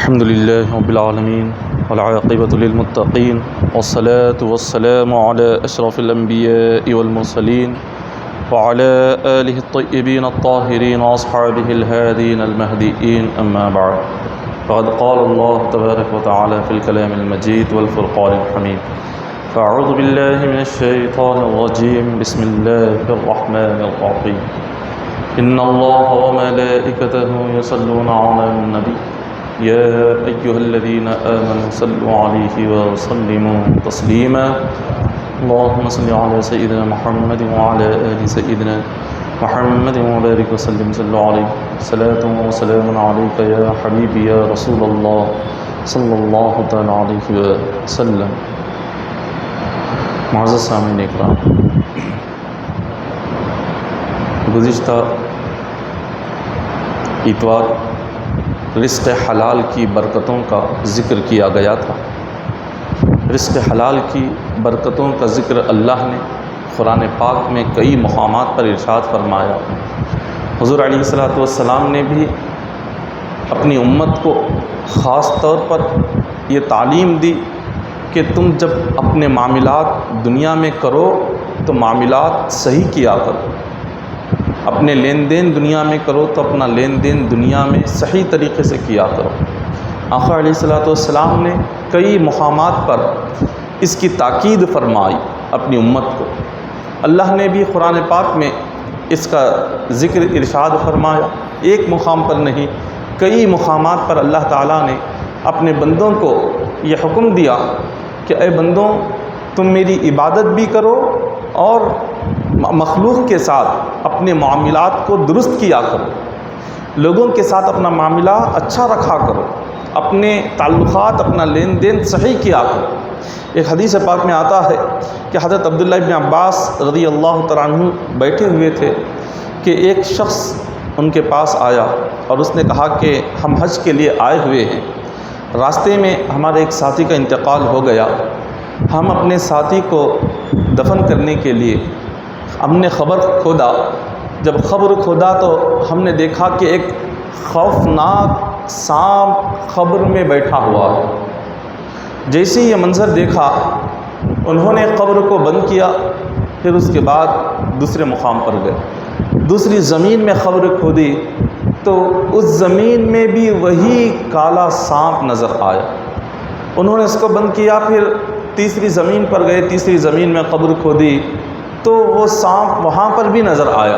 الحمد لله رب العالمين والعاقبة للمتقين والصلاة والسلام على أشرف الأنبياء والمرسلين وعلى آله الطيبين الطاهرين وأصحابه الهادين المهديين أما بعد فقد قال الله تبارك وتعالى في الكلام المجيد والفرقان الحميد فأعوذ بالله من الشيطان الرجيم بسم الله الرحمن الرحيم إن الله وملائكته يصلون على النبي يا أيها الذين آمنوا صلوا عليه وسلموا تسليما اللهم صل على سيدنا محمد وعلى آل سيدنا محمد وبارك وسلم صلوا عليه صلاة وسلام عليك يا حبيبي يا رسول الله صلی اللہ تعالیٰ علیہ وسلم۔ معزز سامعین اکرام، گزشتہ اتوار رزق حلال کی برکتوں کا ذکر کیا گیا تھا۔ رزق حلال کی برکتوں کا ذکر اللہ نے قرآن پاک میں کئی مقامات پر ارشاد فرمایا۔ حضور علیہ الصلوۃ والسلام نے بھی اپنی امت کو خاص طور پر یہ تعلیم دی کہ تم جب اپنے معاملات دنیا میں کرو تو معاملات صحیح کیا کرو، اپنے لین دین دنیا میں کرو تو اپنا لین دین دنیا میں صحیح طریقے سے کیا کرو۔ آقا علیہ الصلوۃ والسلام نے کئی مقامات پر اس کی تاکید فرمائی اپنی امت کو۔ اللہ نے بھی قرآن پاک میں اس کا ذکر ارشاد فرمایا، ایک مقام پر نہیں کئی مقامات پر اللہ تعالیٰ نے اپنے بندوں کو یہ حکم دیا کہ اے بندوں تم میری عبادت بھی کرو اور مخلوق کے ساتھ اپنے معاملات کو درست کیا کرو، لوگوں کے ساتھ اپنا معاملہ اچھا رکھا کرو، اپنے تعلقات اپنا لین دین صحیح کیا کرو۔ ایک حدیث پاک میں آتا ہے کہ حضرت عبداللہ ابن عباس رضی اللہ تعالیٰ عنہ بیٹھے ہوئے تھے کہ ایک شخص ان کے پاس آیا اور اس نے کہا کہ ہم حج کے لیے آئے ہوئے ہیں، راستے میں ہمارے ایک ساتھی کا انتقال ہو گیا، ہم اپنے ساتھی کو دفن کرنے کے لیے ہم نے قبر کھودا، جب قبر کھودا تو ہم نے دیکھا کہ ایک خوفناک سانپ قبر میں بیٹھا ہوا ہے۔ جیسے یہ منظر دیکھا انہوں نے قبر کو بند کیا، پھر اس کے بعد دوسرے مقام پر گئے، دوسری زمین میں قبر کھودی تو اس زمین میں بھی وہی کالا سانپ نظر آیا۔ انہوں نے اس کو بند کیا، پھر تیسری زمین پر گئے، تیسری زمین میں قبر کھودی تو وہ سانپ وہاں پر بھی نظر آیا۔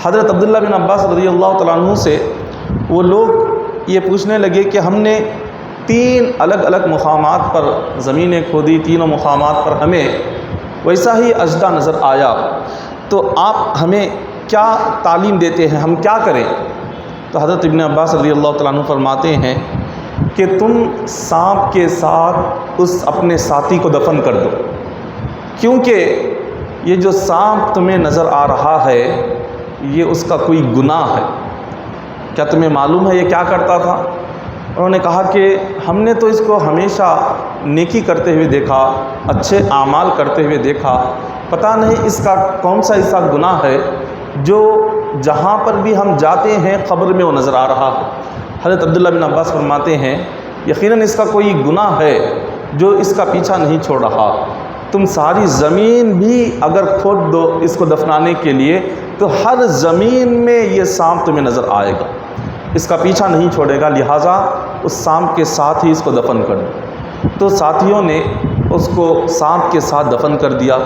حضرت عبداللہ بن عباس رضی اللہ تعالیٰ عنہ سے وہ لوگ یہ پوچھنے لگے کہ ہم نے 3 الگ الگ مقامات پر زمینیں کھودی، تینوں مقامات پر ہمیں ویسا ہی اژدھا نظر آیا، تو آپ ہمیں کیا تعلیم دیتے ہیں، ہم کیا کریں؟ تو حضرت ابن عباس رضی اللہ تعالیٰ عنہ فرماتے ہیں کہ تم سانپ کے ساتھ اس اپنے ساتھی کو دفن کر دو، کیونکہ یہ جو سانپ تمہیں نظر آ رہا ہے یہ اس کا کوئی گناہ ہے۔ کیا تمہیں معلوم ہے یہ کیا کرتا تھا؟ انہوں نے کہا کہ ہم نے تو اس کو ہمیشہ نیکی کرتے ہوئے دیکھا، اچھے اعمال کرتے ہوئے دیکھا، پتہ نہیں اس کا کون سا ایسا گناہ ہے جو جہاں پر بھی ہم جاتے ہیں قبر میں وہ نظر آ رہا ہے۔ حضرت عبداللہ بن عباس فرماتے ہیں یقیناً اس کا کوئی گناہ ہے جو اس کا پیچھا نہیں چھوڑ رہا، تم ساری زمین بھی اگر کھود دو اس کو دفنانے کے لیے تو ہر زمین میں یہ سانپ تمہیں نظر آئے گا، اس کا پیچھا نہیں چھوڑے گا، لہٰذا اس سانپ کے ساتھ ہی اس کو دفن کر دو۔ تو ساتھیوں نے اس کو سانپ کے ساتھ دفن کر دیا،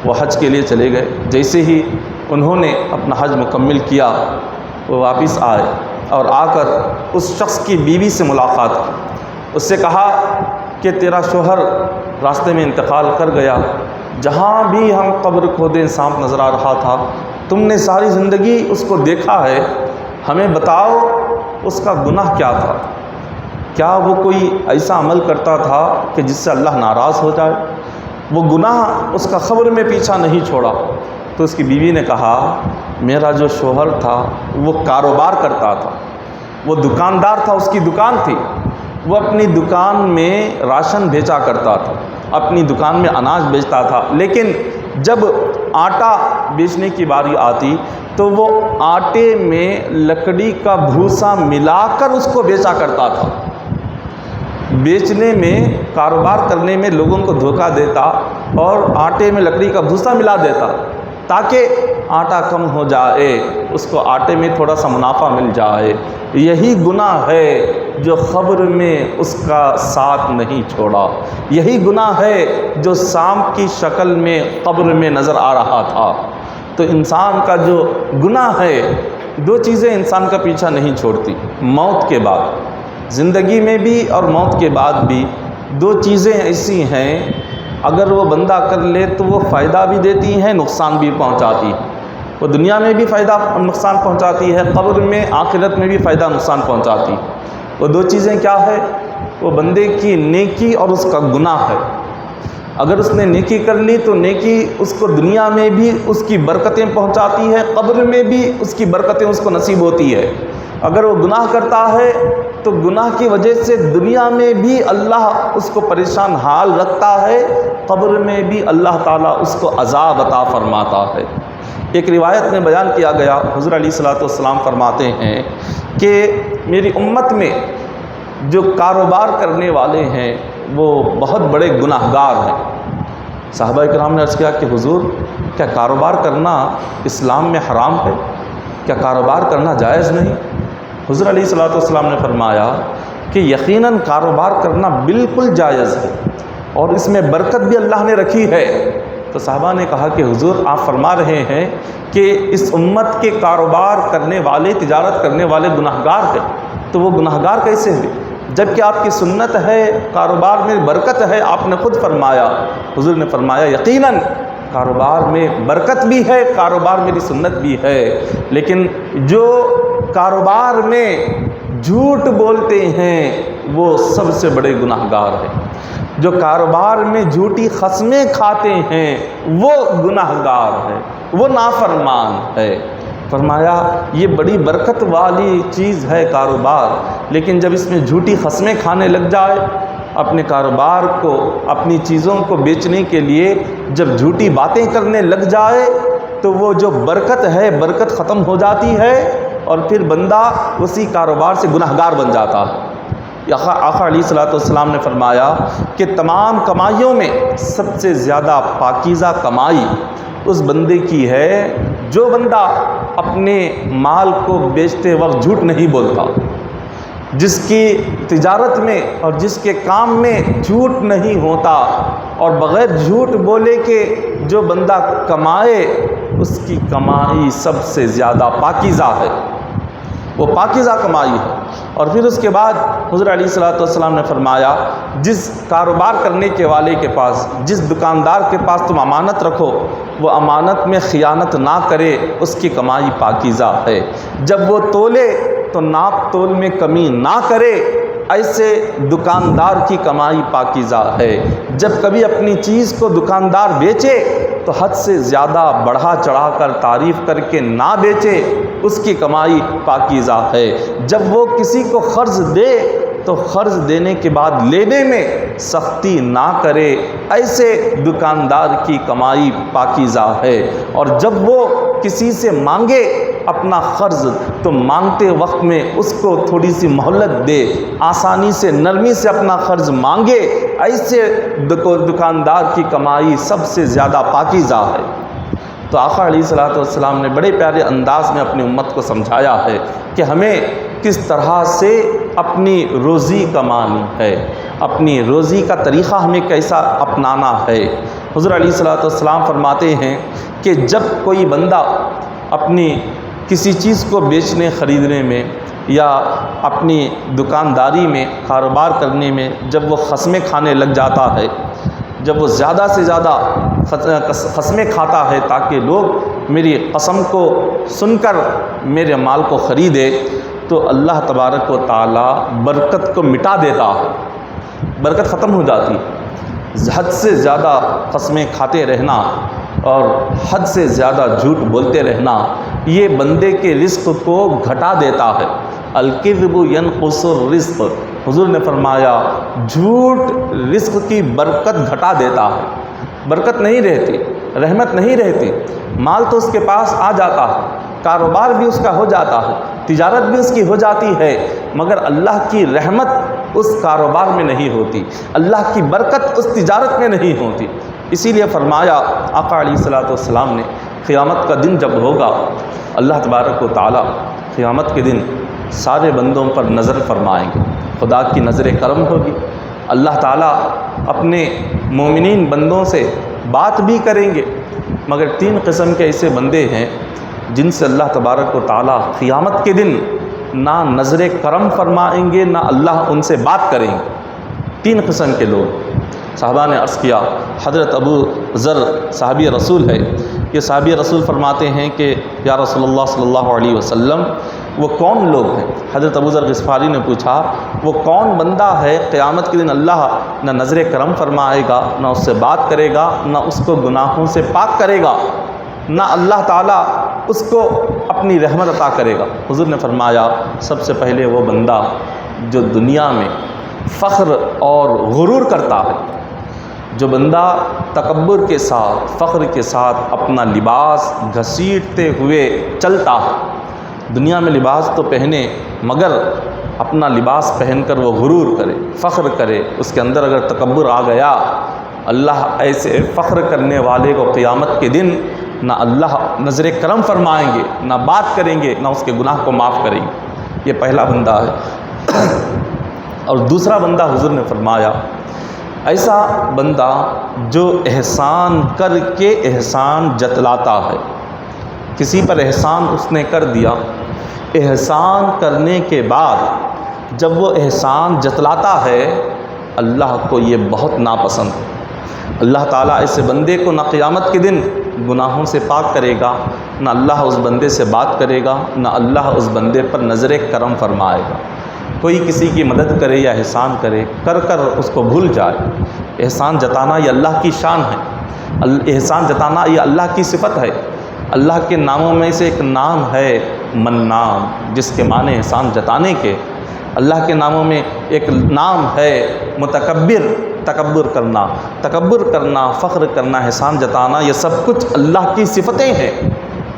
وہ حج کے لیے چلے گئے۔ جیسے ہی انہوں نے اپنا حج مکمل کیا وہ واپس آئے اور آ کر اس شخص کی بیوی سے ملاقات کی، اس سے کہا کہ تیرا شوہر راستے میں انتقال کر گیا، جہاں بھی ہم قبر کھودیں سانپ نظر آ رہا تھا، تم نے ساری زندگی اس کو دیکھا ہے، ہمیں بتاؤ اس کا گناہ کیا تھا؟ کیا وہ کوئی ایسا عمل کرتا تھا کہ جس سے اللہ ناراض ہو جائے؟ وہ گناہ اس کا قبر میں پیچھا نہیں چھوڑا۔ تو اس کی بیوی نے کہا میرا جو شوہر تھا وہ کاروبار کرتا تھا، وہ دکاندار تھا، اس کی دکان تھی، وہ اپنی دکان میں راشن بیچا کرتا تھا، اپنی دکان میں اناج بیچتا تھا، لیکن جب آٹا بیچنے کی باری آتی تو وہ آٹے میں لکڑی کا بھوسا ملا کر اس کو بیچا کرتا تھا۔ بیچنے میں، کاروبار کرنے میں لوگوں کو دھوکہ دیتا اور آٹے میں لکڑی کا بھوسا ملا دیتا تاکہ آٹا کم ہو جائے، اس کو آٹے میں تھوڑا سا منافع مل جائے، یہی گناہ ہے جو قبر میں اس کا ساتھ نہیں چھوڑا، یہی گناہ ہے جو سانپ کی شکل میں قبر میں نظر آ رہا تھا۔ تو انسان کا جو گناہ ہے، دو چیزیں انسان کا پیچھا نہیں چھوڑتی موت کے بعد، زندگی میں بھی اور موت کے بعد بھی دو چیزیں ایسی ہیں اگر وہ بندہ کر لے تو وہ فائدہ بھی دیتی ہیں، نقصان بھی پہنچاتی ہیں۔ وہ دنیا میں بھی فائدہ نقصان پہنچاتی ہے، قبر میں آخرت میں بھی فائدہ نقصان پہنچاتی ہے۔ وہ دو چیزیں کیا ہے؟ وہ بندے کی نیکی اور اس کا گناہ ہے۔ اگر اس نے نیکی کر لی تو نیکی اس کو دنیا میں بھی اس کی برکتیں پہنچاتی ہے، قبر میں بھی اس کی برکتیں اس کو نصیب ہوتی ہے۔ اگر وہ گناہ کرتا ہے تو گناہ کی وجہ سے دنیا میں بھی اللہ اس کو پریشان حال رکھتا ہے، قبر میں بھی اللہ تعالیٰ اس کو عذاب عطا فرماتا ہے۔ ایک روایت میں بیان کیا گیا، حضور علیہ الصلوۃ والسلام فرماتے ہیں کہ میری امت میں جو کاروبار کرنے والے ہیں وہ بہت بڑے گناہ گار ہیں۔ صحابہ کرام نے عرض کیا کہ حضور، کیا کاروبار کرنا اسلام میں حرام ہے؟ کیا کاروبار کرنا جائز نہیں؟ حضور علیہ الصلوۃ والسلام نے فرمایا کہ یقیناً کاروبار کرنا بالکل جائز ہے اور اس میں برکت بھی اللہ نے رکھی ہے۔ تو صحابہ نے کہا کہ حضور آپ فرما رہے ہیں کہ اس امت کے کاروبار کرنے والے، تجارت کرنے والے گناہ گار ہیں، تو وہ گناہ گار کیسے ہوئے جب کہ آپ کی سنت ہے، کاروبار میں برکت ہے؟ آپ نے خود فرمایا، حضور نے فرمایا یقیناً کاروبار میں برکت بھی ہے، کاروبار میری سنت بھی ہے، لیکن جو کاروبار میں جھوٹ بولتے ہیں وہ سب سے بڑے گناہ گار ہیں۔ جو کاروبار میں جھوٹی قسمیں کھاتے ہیں وہ گناہ گار ہے، وہ نافرمان ہے۔ فرمایا یہ بڑی برکت والی چیز ہے کاروبار، لیکن جب اس میں جھوٹی قسمیں کھانے لگ جائے، اپنے کاروبار کو، اپنی چیزوں کو بیچنے کے لیے جب جھوٹی باتیں کرنے لگ جائے تو وہ جو برکت ہے، برکت ختم ہو جاتی ہے اور پھر بندہ اسی کاروبار سے گناہ گار بن جاتا ہے۔ آقا علیہ الصلوۃ والسلام نے فرمایا کہ تمام کمائیوں میں سب سے زیادہ پاکیزہ کمائی اس بندے کی ہے جو بندہ اپنے مال کو بیچتے وقت جھوٹ نہیں بولتا، جس کی تجارت میں اور جس کے کام میں جھوٹ نہیں ہوتا، اور بغیر جھوٹ بولے کہ جو بندہ کمائے اس کی کمائی سب سے زیادہ پاکیزہ ہے، وہ پاکیزہ کمائی ہے۔ اور پھر اس کے بعد حضور علیہ الصلوۃ والسلام نے فرمایا جس کاروبار کرنے کے والے کے پاس، جس دکاندار کے پاس تم امانت رکھو، وہ امانت میں خیانت نہ کرے، اس کی کمائی پاکیزہ ہے۔ جب وہ تولے تو ناپ تول میں کمی نہ کرے، ایسے دکاندار کی کمائی پاکیزہ ہے۔ جب کبھی اپنی چیز کو دکاندار بیچے تو حد سے زیادہ بڑھا چڑھا کر تعریف کر کے نہ بیچے، اس کی کمائی پاکیزہ ہے۔ جب وہ کسی کو قرض دے تو قرض دینے کے بعد لینے میں سختی نہ کرے، ایسے دکاندار کی کمائی پاکیزہ ہے۔ اور جب وہ کسی سے مانگے اپنا قرض تو مانگتے وقت میں اس کو تھوڑی سی مہلت دے، آسانی سے، نرمی سے اپنا قرض مانگے، ایسے دکاندار کی کمائی سب سے زیادہ پاکیزہ ہے۔ تو آقا علیہ الصلوۃ والسلام نے بڑے پیارے انداز میں اپنی امت کو سمجھایا ہے کہ ہمیں کس طرح سے اپنی روزی کمانی ہے، اپنی روزی کا طریقہ ہمیں کیسا اپنانا ہے۔ حضور علیہ الصلوۃ والسلام فرماتے ہیں کہ جب کوئی بندہ اپنی کسی چیز کو بیچنے خریدنے میں یا اپنی دکانداری میں، کاروبار کرنے میں جب وہ قسمیں کھانے لگ جاتا ہے، جب وہ زیادہ سے زیادہ قسمیں کھاتا ہے تاکہ لوگ میری قسم کو سن کر میرے مال کو خریدے، تو اللہ تبارک و تعالی برکت کو مٹا دیتا ہے، برکت ختم ہو جاتی ہے۔ حد سے زیادہ قسمیں کھاتے رہنا اور حد سے زیادہ جھوٹ بولتے رہنا یہ بندے کے رزق کو گھٹا دیتا ہے۔ الکذب ینقص الرزق، حضور نے فرمایا جھوٹ رزق کی برکت گھٹا دیتا ہے، برکت نہیں رہتی، رحمت نہیں رہتی۔ مال تو اس کے پاس آ جاتا ہے، کاروبار بھی اس کا ہو جاتا ہے، تجارت بھی اس کی ہو جاتی ہے، مگر اللہ کی رحمت اس کاروبار میں نہیں ہوتی، اللہ کی برکت اس تجارت میں نہیں ہوتی۔ اسی لیے فرمایا آقا علیہ الصلوۃ والسلام نے، قیامت کا دن جب ہوگا، اللہ تبارک و تعالیٰ قیامت کے دن سارے بندوں پر نظر فرمائیں گے، خدا کی نظر کرم ہوگی، اللہ تعالیٰ اپنے مومنین بندوں سے بات بھی کریں گے، مگر 3 قسم کے ایسے بندے ہیں جن سے اللہ تبارک و تعالیٰ قیامت کے دن نہ نظر کرم فرمائیں گے، نہ اللہ ان سے بات کریں گے۔ 3 قسم کے لوگ۔ صحابہ نے عرض کیا، حضرت ابو ذر صحابی رسول ہے، یہ صحابی رسول فرماتے ہیں کہ یا رسول اللہ صلی اللہ علیہ وسلم وہ کون لوگ ہیں؟ حضرت ابو ذر غفاری نے پوچھا، وہ کون بندہ ہے قیامت کے دن اللہ نہ نظر کرم فرمائے گا، نہ اس سے بات کرے گا، نہ اس کو گناہوں سے پاک کرے گا، نہ اللہ تعالیٰ اس کو اپنی رحمت عطا کرے گا؟ حضور نے فرمایا، سب سے پہلے وہ بندہ جو دنیا میں فخر اور غرور کرتا ہے، جو بندہ تکبر کے ساتھ، فخر کے ساتھ اپنا لباس گھسیٹتے ہوئے چلتا ہے، دنیا میں لباس تو پہنے مگر اپنا لباس پہن کر وہ غرور کرے، فخر کرے، اس کے اندر اگر تکبر آ گیا، اللہ ایسے فخر کرنے والے کو قیامت کے دن نہ اللہ نظر کرم فرمائیں گے، نہ بات کریں گے، نہ اس کے گناہ کو معاف کریں گے۔ یہ پہلا بندہ ہے۔ اور دوسرا بندہ حضور نے فرمایا، ایسا بندہ جو احسان کر کے احسان جتلاتا ہے، کسی پر احسان اس نے کر دیا، احسان کرنے کے بعد جب وہ احسان جتلاتا ہے، اللہ کو یہ بہت ناپسند ہے۔ اللہ تعالیٰ ایسے بندے کو نہ قیامت کے دن گناہوں سے پاک کرے گا، نہ اللہ اس بندے سے بات کرے گا، نہ اللہ اس بندے پر نظر کرم فرمائے گا۔ کوئی کسی کی مدد کرے یا احسان کرے، کر کر اس کو بھول جائے، احسان جتانا یہ اللہ کی شان ہے، احسان جتانا یہ اللہ کی صفت ہے۔ اللہ کے ناموں میں سے ایک نام ہے منان، جس کے معنی احسان جتانے کے۔ اللہ کے ناموں میں ایک نام ہے متکبر، تکبر کرنا، فخر کرنا، احسان جتانا، یہ سب کچھ اللہ کی صفتیں ہیں،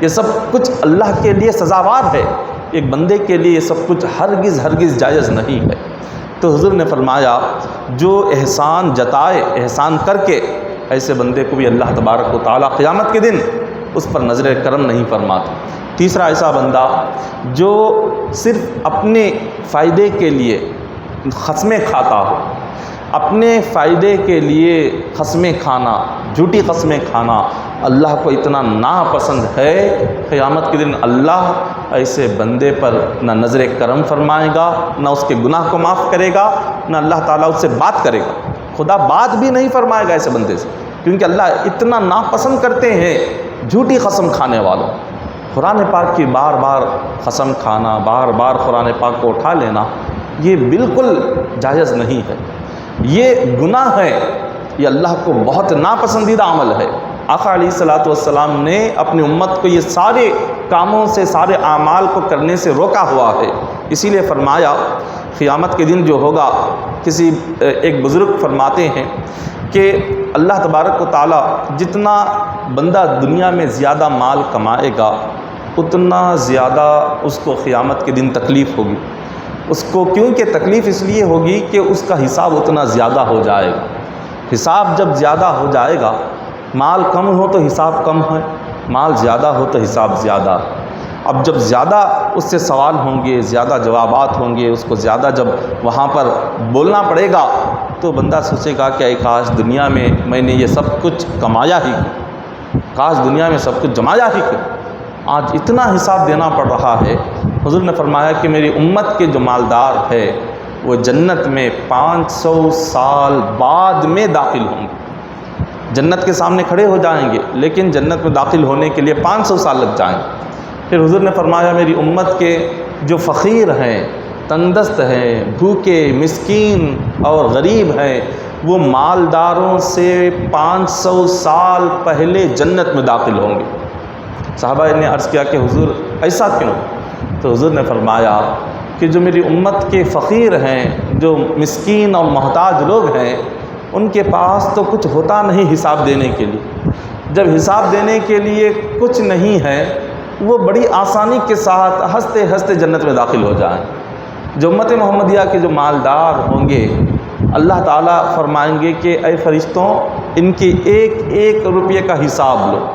یہ سب کچھ اللہ کے لیے سزاوار ہے۔ ایک بندے کے لیے یہ سب کچھ ہرگز جائز نہیں ہے۔ تو حضور نے فرمایا، جو احسان جتائے، احسان کر کے، ایسے بندے کو بھی اللہ تبارک و تعالیٰ قیامت کے دن اس پر نظر کرم نہیں فرماتا۔ تیسرا ایسا بندہ جو صرف اپنے فائدے کے لیے قسمیں کھاتا ہو، اپنے فائدے کے لیے قسمیں کھانا، جھوٹی قسمیں کھانا اللہ کو اتنا ناپسند ہے، قیامت کے دن اللہ ایسے بندے پر نہ نظر کرم فرمائے گا، نہ اس کے گناہ کو معاف کرے گا، نہ اللہ تعالیٰ اس سے بات کرے گا۔ خدا بات بھی نہیں فرمائے گا ایسے بندے سے، کیونکہ اللہ اتنا ناپسند کرتے ہیں جھوٹی قسم کھانے والوں۔ قرآن پاک کی بار بار قسم کھانا، بار بار قرآن پاک کو اٹھا لینا، یہ بالکل جائز نہیں ہے، یہ گناہ ہے، یہ اللہ کو بہت ناپسندیدہ عمل ہے۔ آقا علیہ الصلوۃ والسلام نے اپنی امت کو یہ سارے کاموں سے، سارے اعمال کو کرنے سے روکا ہوا ہے۔ اسی لیے فرمایا، قیامت کے دن جو ہوگا، کسی ایک بزرگ فرماتے ہیں کہ اللہ تبارک و تعالیٰ جتنا بندہ دنیا میں زیادہ مال کمائے گا، اتنا زیادہ اس کو قیامت کے دن تکلیف ہوگی۔ اس کو کیونکہ تکلیف اس لیے ہوگی کہ اس کا حساب اتنا زیادہ ہو جائے گا۔ حساب جب زیادہ ہو جائے گا، مال کم ہو تو حساب کم ہے، مال زیادہ ہو تو حساب زیادہ۔ اب جب زیادہ اس سے سوال ہوں گے، زیادہ جوابات ہوں گے، اس کو زیادہ جب وہاں پر بولنا پڑے گا، تو بندہ سوچے گا کہ اے کاش دنیا میں نے یہ سب کچھ کمایا ہی کیوں، کاش دنیا میں سب کچھ جمایا ہی کیوں، آج اتنا حساب دینا پڑ رہا ہے۔ حضور نے فرمایا کہ میری امت کے جو مالدار ہے، وہ جنت میں 500 سال بعد میں داخل ہوں گے۔ جنت کے سامنے کھڑے ہو جائیں گے، لیکن جنت میں داخل ہونے کے لیے 500 سال لگ جائیں گے۔ پھر حضور نے فرمایا، میری امت کے جو فقیر ہیں، تندرست ہیں، بھوکے، مسکین اور غریب ہیں، وہ مالداروں سے 500 سال پہلے جنت میں داخل ہوں گے۔ صحابہ نے عرض کیا کہ حضور ایسا کیوں؟ تو حضور نے فرمایا کہ جو میری امت کے فقیر ہیں، جو مسکین اور محتاج لوگ ہیں، ان کے پاس تو کچھ ہوتا نہیں حساب دینے کے لیے۔ جب حساب دینے کے لیے کچھ نہیں ہے، وہ بڑی آسانی کے ساتھ ہنستے ہنستے جنت میں داخل ہو جائیں۔ جو امت محمدیہ کے جو مالدار ہوں گے اللہ تعالیٰ فرمائیں گے کہ اے فرشتوں ان کی ایک ایک روپے کا حساب لو،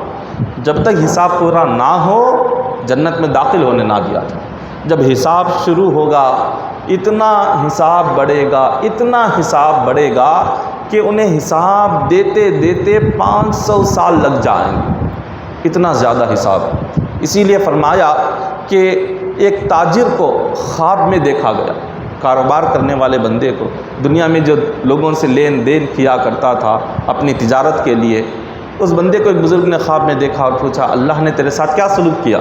جب تک حساب پورا نہ ہو جنت میں داخل ہونے نہ دیا جائے۔ جب حساب شروع ہوگا اتنا حساب بڑھے گا، اتنا حساب بڑھے گا کہ انہیں حساب دیتے دیتے 500 سال لگ جائیں گے، اتنا زیادہ حساب ہے۔ اسی لیے فرمایا کہ ایک تاجر کو خواب میں دیکھا گیا، کاروبار کرنے والے بندے کو، دنیا میں جو لوگوں سے لین دین کیا کرتا تھا اپنی تجارت کے لیے، اس بندے کو ایک بزرگ نے خواب میں دیکھا اور پوچھا اللہ نے تیرے ساتھ کیا سلوک کیا؟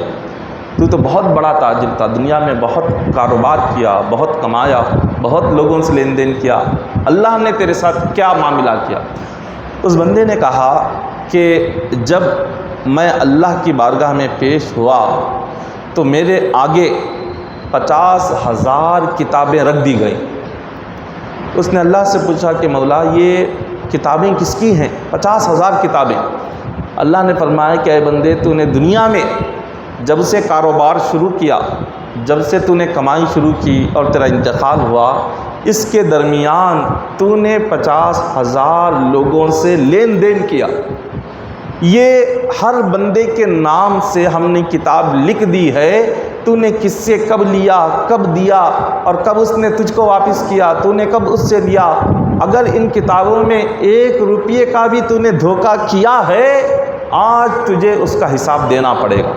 تو بہت بڑا تاجر تھا، دنیا میں بہت کاروبار کیا، بہت کمایا، بہت لوگوں سے لین دین کیا، اللہ نے تیرے ساتھ کیا معاملہ کیا؟ اس بندے نے کہا کہ جب میں اللہ کی بارگاہ میں پیش ہوا تو میرے آگے 50,000 کتابیں رکھ دی گئیں۔ اس نے اللہ سے پوچھا کہ مولا یہ کتابیں کس کی ہیں؟ 50,000 کتابیں۔ اللہ نے فرمایا کہ اے بندے تو نے دنیا میں جب سے کاروبار شروع کیا، جب سے تو نے کمائی شروع کی اور تیرا انتقال ہوا، اس کے درمیان تو نے 50,000 لوگوں سے لین دین کیا۔ یہ ہر بندے کے نام سے ہم نے کتاب لکھ دی ہے، تو نے کس سے کب لیا، کب دیا اور کب اس نے تجھ کو واپس کیا، تو نے کب اس سے لیا۔ اگر ان کتابوں میں 1 روپے کا بھی تو نے دھوکہ کیا ہے آج تجھے اس کا حساب دینا پڑے گا۔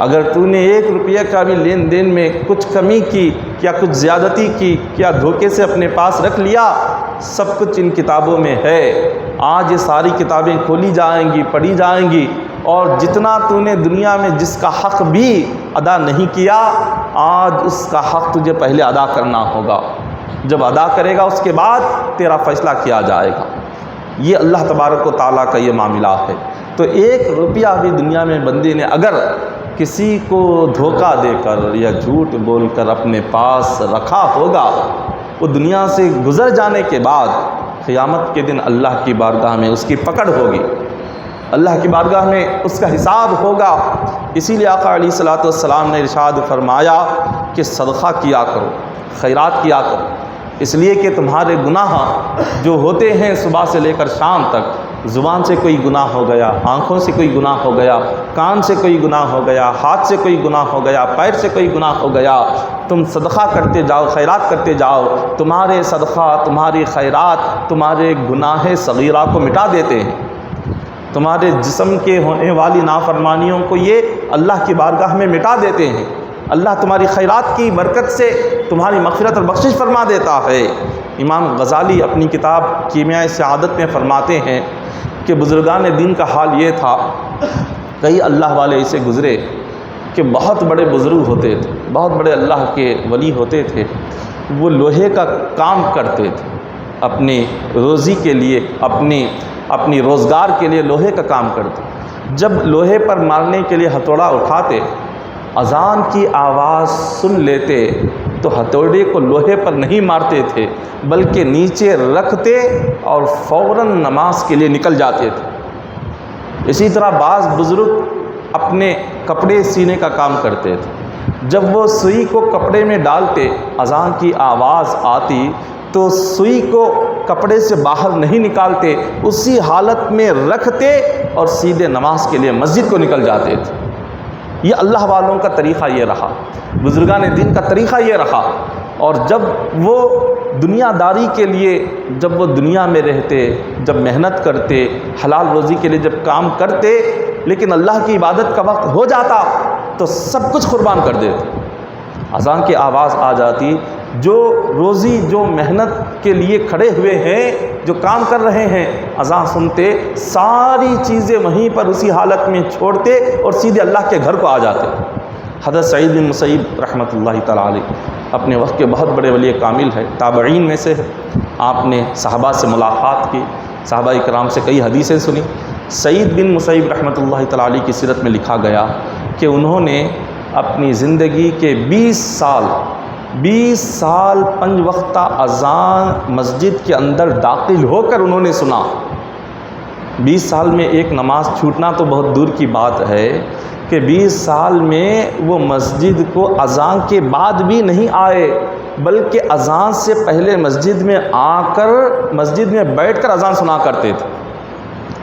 اگر تو نے 1 روپے کا بھی لین دین میں کچھ کمی کی یا کچھ زیادتی کی یا دھوکے سے اپنے پاس رکھ لیا، سب کچھ ان کتابوں میں ہے۔ آج یہ ساری کتابیں کھولی جائیں گی، پڑھی جائیں گی، اور جتنا تو نے دنیا میں جس کا حق بھی ادا نہیں کیا آج اس کا حق تجھے پہلے ادا کرنا ہوگا۔ جب ادا کرے گا اس کے بعد تیرا فیصلہ کیا جائے گا۔ یہ اللہ تبارک و تعالیٰ کا یہ معاملہ ہے۔ تو 1 روپیہ بھی دنیا میں بندے نے اگر کسی کو دھوکہ دے کر یا جھوٹ بول کر اپنے پاس رکھا ہوگا، وہ دنیا سے گزر جانے کے بعد قیامت کے دن اللہ کی بارگاہ میں اس کی پکڑ ہوگی، اللہ کی بارگاہ میں اس کا حساب ہوگا۔ اسی لیے آقا علیہ الصلوۃ والسلام نے ارشاد فرمایا کہ صدقہ کیا کرو، خیرات کیا کرو، اس لیے کہ تمہارے گناہ جو ہوتے ہیں صبح سے لے کر شام تک، زبان سے کوئی گناہ ہو گیا، آنکھوں سے کوئی گناہ ہو گیا، کان سے کوئی گناہ ہو گیا، ہاتھ سے کوئی گناہ ہو گیا، پیر سے کوئی گناہ ہو گیا، تم صدقہ کرتے جاؤ، خیرات کرتے جاؤ، تمہارے صدقہ، تمہاری خیرات تمہارے گناہ صغیرہ کو مٹا دیتے ہیں۔ تمہارے جسم کے ہونے والی نافرمانیوں کو یہ اللہ کی بارگاہ میں مٹا دیتے ہیں۔ اللہ تمہاری خیرات کی برکت سے تمہاری مغفرت اور بخشش فرما دیتا ہے۔ امام غزالی اپنی کتاب کیمیائے سعادت میں فرماتے ہیں کہ بزرگان دین کا حال یہ تھا، کئی اللہ والے ایسے گزرے کہ بہت بڑے بزرگ ہوتے تھے، بہت بڑے اللہ کے ولی ہوتے تھے، وہ لوہے کا کام کرتے تھے، اپنی روزی کے لیے، اپنی روزگار کے لیے لوہے کا کام کرتے۔ جب لوہے پر مارنے کے لیے ہتھوڑا اٹھاتے، اذان کی آواز سن لیتے تو ہتھوڑے کو لوہے پر نہیں مارتے تھے بلکہ نیچے رکھتے اور فوراً نماز کے لیے نکل جاتے تھے۔ اسی طرح بعض بزرگ اپنے کپڑے سینے کا کام کرتے تھے، جب وہ سوئی کو کپڑے میں ڈالتے، اذان کی آواز آتی تو سوئی کو کپڑے سے باہر نہیں نکالتے، اسی حالت میں رکھتے اور سیدھے نماز کے لیے مسجد کو نکل جاتے تھے۔ یہ اللہ والوں کا طریقہ یہ رہا، بزرگان دین کا طریقہ یہ رہا۔ اور جب وہ دنیا داری کے لیے، جب وہ دنیا میں رہتے، جب محنت کرتے، حلال روزی کے لیے جب کام کرتے، لیکن اللہ کی عبادت کا وقت ہو جاتا تو سب کچھ قربان کر دیتے۔ اذان کی آواز آ جاتی، جو روزی، جو محنت کے لیے کھڑے ہوئے ہیں، جو کام کر رہے ہیں، اذان سنتے ساری چیزیں وہیں پر اسی حالت میں چھوڑتے اور سیدھے اللہ کے گھر کو آ جاتے۔ حضرت سعید بن مسیب رحمۃ اللہ تعالیٰ علیہ اپنے وقت کے بہت بڑے ولی کامل ہے، تابعین میں سے ہے۔ آپ نے صحابہ سے ملاقات کی، صحابہ کرام سے کئی حدیثیں سنی۔ سعید بن مسیب رحمۃ اللہ تعالیٰ علیہ کی سیرت میں لکھا گیا کہ انہوں نے اپنی زندگی کے 20 سال 5 وقتہ اذان مسجد کے اندر داخل ہو کر انہوں نے سنا۔ 20 سال میں ایک نماز چھوٹنا تو بہت دور کی بات ہے کہ 20 سال میں وہ مسجد کو اذان کے بعد بھی نہیں آئے، بلکہ اذان سے پہلے مسجد میں آ کر مسجد میں بیٹھ کر اذان سنا کرتے تھے۔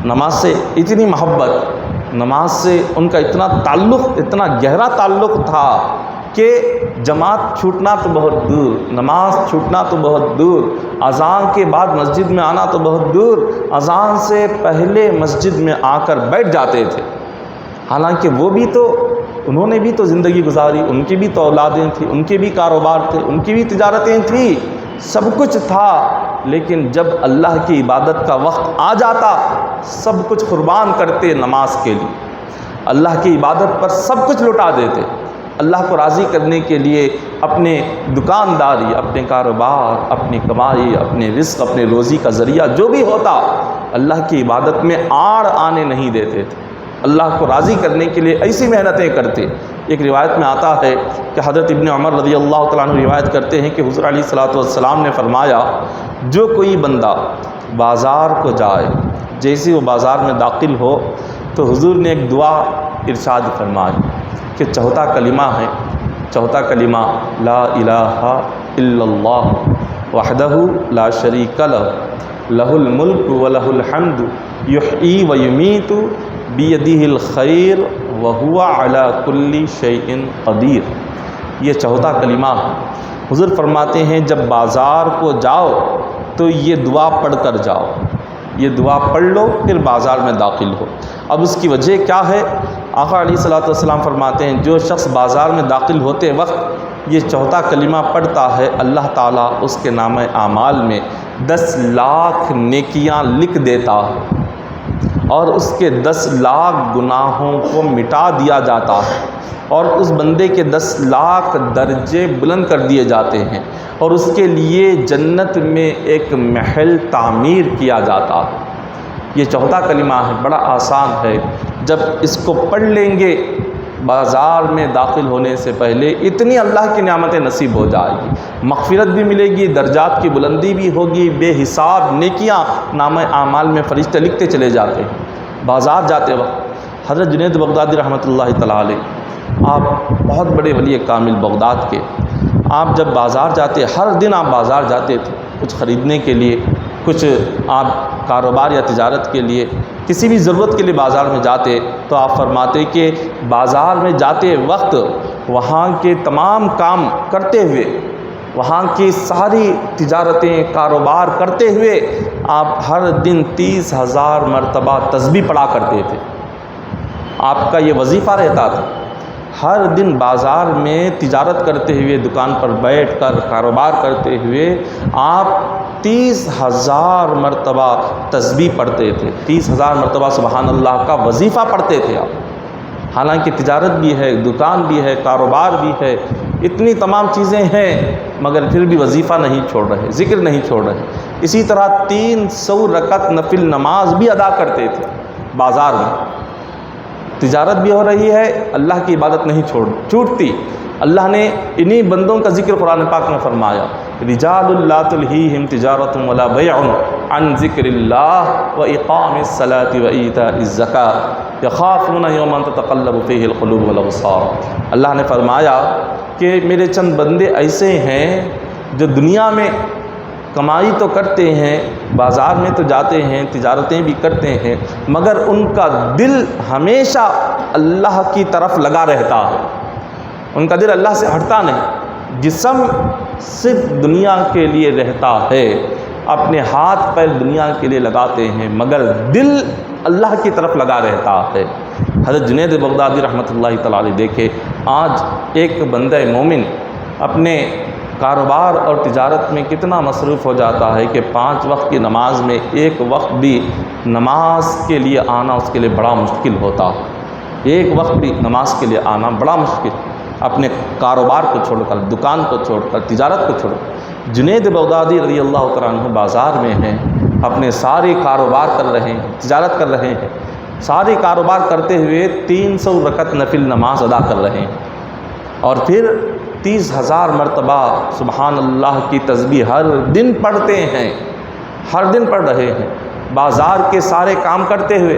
نماز سے اتنی محبت، نماز سے ان کا اتنا تعلق، اتنا گہرا تعلق تھا کہ جماعت چھوٹنا تو بہت دور، نماز چھوٹنا تو بہت دور، اذان کے بعد مسجد میں آنا تو بہت دور، اذان سے پہلے مسجد میں آ کر بیٹھ جاتے تھے۔ حالانکہ وہ بھی تو، انہوں نے بھی تو زندگی گزاری، ان کی بھی تو اولادیں تھیں، ان کے بھی کاروبار تھے، ان کی بھی تجارتیں تھیں، سب کچھ تھا، لیکن جب اللہ کی عبادت کا وقت آ جاتا سب کچھ قربان کرتے نماز کے لیے، اللہ کی عبادت پر سب کچھ لٹا دیتے، اللہ کو راضی کرنے کے لیے اپنے دکانداری، اپنے کاروبار، اپنی کمائی، اپنے رزق، اپنے روزی کا ذریعہ جو بھی ہوتا اللہ کی عبادت میں آڑ آنے نہیں دیتے تھے، اللہ کو راضی کرنے کے لیے ایسی محنتیں کرتے۔ ایک روایت میں آتا ہے کہ حضرت ابن عمر رضی اللہ تعالیٰ عنہ روایت کرتے ہیں کہ حضور علیہ الصلوۃ والسلام نے فرمایا، جو کوئی بندہ بازار کو جائے، جیسے وہ بازار میں داخل ہو تو حضور نے ایک دعا ارشاد فرمائی کہ چوتھا کلمہ ہے، چوتھا کلمہ لا الہ الا اللہ وحدہ لا شریک لہ لہ الملک ولہ الحمد یحیی ویمیت بیدہ الخیر وہو علی کل شیء قدیر۔ یہ چوتھا کلمہ ہے۔ حضور فرماتے ہیں جب بازار کو جاؤ تو یہ دعا پڑھ کر جاؤ، یہ دعا پڑھ لو پھر بازار میں داخل ہو۔ اب اس کی وجہ کیا ہے؟ آقا علیہ الصلوۃ والسلام فرماتے ہیں جو شخص بازار میں داخل ہوتے وقت یہ چوتھا کلمہ پڑھتا ہے، اللہ تعالیٰ اس کے نامہ اعمال میں 10 لاکھ نیکیاں لکھ دیتا ہے اور اس کے 10 لاکھ گناہوں کو مٹا دیا جاتا ہے، اور اس بندے کے 10 لاکھ درجے بلند کر دیے جاتے ہیں، اور اس کے لیے جنت میں ایک محل تعمیر کیا جاتا ہے۔ یہ چوتھا کلمہ ہے، بڑا آسان ہے، جب اس کو پڑھ لیں گے بازار میں داخل ہونے سے پہلے اتنی اللہ کی نعمتیں نصیب ہو جائے گی، مغفرت بھی ملے گی، درجات کی بلندی بھی ہوگی، بے حساب نیکیاں نامہ اعمال میں فرشتے لکھتے چلے جاتے ہیں۔ بازار جاتے وقت حضرت جنید بغدادی رحمۃ اللہ تعالیٰ علیہ، آپ بہت بڑے ولی کامل بغداد کے، آپ جب بازار جاتے ہر دن آپ بازار جاتے تھے کچھ خریدنے کے لیے، کچھ آپ کاروبار یا تجارت کے لیے، کسی بھی ضرورت کے لیے بازار میں جاتے تو آپ فرماتے کہ بازار میں جاتے وقت وہاں کے تمام کام کرتے ہوئے، وہاں کی ساری تجارتیں کاروبار کرتے ہوئے آپ ہر دن 30,000 مرتبہ تسبیح پڑھا کرتے تھے۔ آپ کا یہ وظیفہ رہتا تھا، ہر دن بازار میں تجارت کرتے ہوئے، دکان پر بیٹھ کر کاروبار کرتے ہوئے آپ 30,000 مرتبہ تسبیح پڑھتے تھے، 30,000 مرتبہ سبحان اللہ کا وظیفہ پڑھتے تھے آپ۔ حالانکہ تجارت بھی ہے، دکان بھی ہے، کاروبار بھی ہے، اتنی تمام چیزیں ہیں، مگر پھر بھی وظیفہ نہیں چھوڑ رہے، ذکر نہیں چھوڑ رہے۔ اسی طرح 300 رکعت نفل نماز بھی ادا کرتے تھے بازار میں۔ تجارت بھی ہو رہی ہے، اللہ کی عبادت نہیں چھوٹتی۔ اللہ نے انہی بندوں کا ذکر قرآن پاک میں فرمایا، رجال لا تلہیہم تجارت ولا بیع عن ذکر اللہ واقام الصلاۃ وایتاء الزکاۃ یخافون یوما تتقلب فیہ القلوب والابصار۔ اللہ نے فرمایا کہ میرے چند بندے ایسے ہیں جو دنیا میں کمائی تو کرتے ہیں، بازار میں تو جاتے ہیں، تجارتیں بھی کرتے ہیں، مگر ان کا دل ہمیشہ اللہ کی طرف لگا رہتا ہے، ان کا دل اللہ سے ہٹتا نہیں، جسم صرف دنیا کے لیے رہتا ہے، اپنے ہاتھ پیر دنیا کے لیے لگاتے ہیں، مگر دل اللہ کی طرف لگا رہتا ہے۔ حضرت جنید بغدادی رحمۃ اللہ تعالیٰ علیہ دیکھے، آج ایک بندہ مومن اپنے کاروبار اور تجارت میں کتنا مصروف ہو جاتا ہے کہ 5 وقت کی نماز میں ایک وقت بھی نماز کے لیے آنا اس کے لیے بڑا مشکل ہوتا ہے، ایک وقت بھی نماز کے لیے آنا بڑا مشکل، اپنے کاروبار کو چھوڑ کر، دکان کو چھوڑ کر، تجارت کو چھوڑ کر۔ جنید بغدادی رضی اللہ تعالیٰ عنہ بازار میں ہیں، اپنے سارے کاروبار کر رہے ہیں، تجارت کر رہے ہیں، سارے کاروبار کرتے ہوئے 300 رکعت نفل نماز ادا کر رہے ہیں، اور پھر 30,000 مرتبہ سبحان اللہ کی تسبیح ہر دن پڑھتے ہیں، ہر دن پڑھ رہے ہیں۔ بازار کے سارے کام کرتے ہوئے،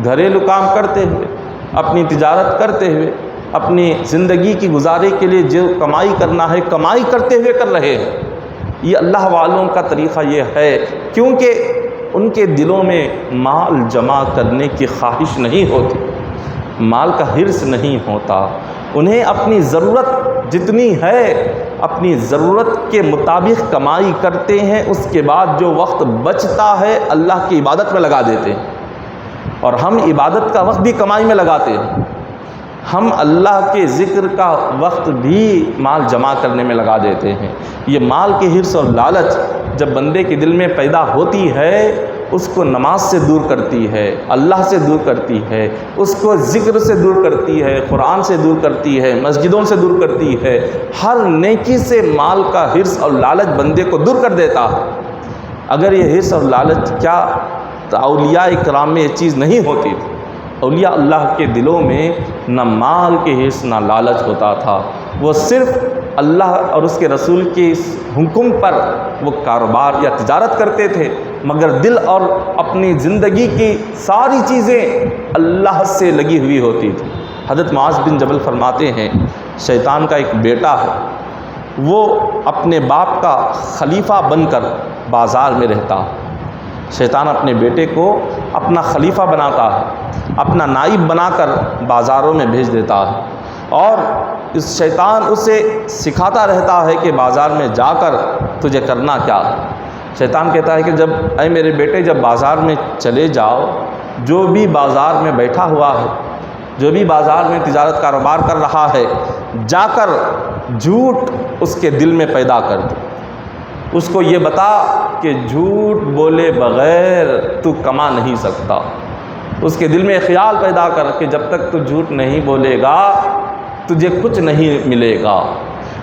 گھریلو کام کرتے ہوئے، اپنی تجارت کرتے ہوئے، اپنی زندگی کی گزارے کے لیے جو کمائی کرنا ہے کمائی کرتے ہوئے کر رہے ہیں۔ یہ اللہ والوں کا طریقہ یہ ہے، کیونکہ ان کے دلوں میں مال جمع کرنے کی خواہش نہیں ہوتی، مال کا حرص نہیں ہوتا۔ انہیں اپنی ضرورت جتنی ہے اپنی ضرورت کے مطابق کمائی کرتے ہیں، اس کے بعد جو وقت بچتا ہے اللہ کی عبادت میں لگا دیتے ہیں۔ اور ہم عبادت کا وقت بھی کمائی میں لگاتے ہیں، ہم اللہ کے ذکر کا وقت بھی مال جمع کرنے میں لگا دیتے ہیں۔ یہ مال کے حرص اور لالچ جب بندے کے دل میں پیدا ہوتی ہے، اس کو نماز سے دور کرتی ہے، اللہ سے دور کرتی ہے، اس کو ذکر سے دور کرتی ہے، قرآن سے دور کرتی ہے، مسجدوں سے دور کرتی ہے۔ ہر نیکی سے مال کا حرص اور لالچ بندے کو دور کر دیتا ہے۔ اگر یہ حرص اور لالچ کیا اولیاء اکرام میں یہ چیز نہیں ہوتی تھی، اولیاء اللہ کے دلوں میں نہ مال کے حرص نہ لالچ ہوتا تھا، وہ صرف اللہ اور اس کے رسول کے اس حکم پر وہ کاروبار یا تجارت کرتے تھے، مگر دل اور اپنی زندگی کی ساری چیزیں اللہ سے لگی ہوئی ہوتی تھی۔ حضرت معاذ بن جبل فرماتے ہیں، شیطان کا ایک بیٹا ہے، وہ اپنے باپ کا خلیفہ بن کر بازار میں رہتا ہے۔ شیطان اپنے بیٹے کو اپنا خلیفہ بناتا ہے، اپنا نائب بنا کر بازاروں میں بھیج دیتا ہے، اور اس شیطان اسے سکھاتا رہتا ہے کہ بازار میں جا کر تجھے کرنا کیا ہے۔ شیطان کہتا ہے کہ جب اے میرے بیٹے جب بازار میں چلے جاؤ، جو بھی بازار میں بیٹھا ہوا ہے، جو بھی بازار میں تجارت کاروبار کر رہا ہے، جا کر جھوٹ اس کے دل میں پیدا کر دے، اس کو یہ بتا کہ جھوٹ بولے بغیر تو کما نہیں سکتا۔ اس کے دل میں خیال پیدا کر کہ جب تک تو جھوٹ نہیں بولے گا تجھے کچھ نہیں ملے گا۔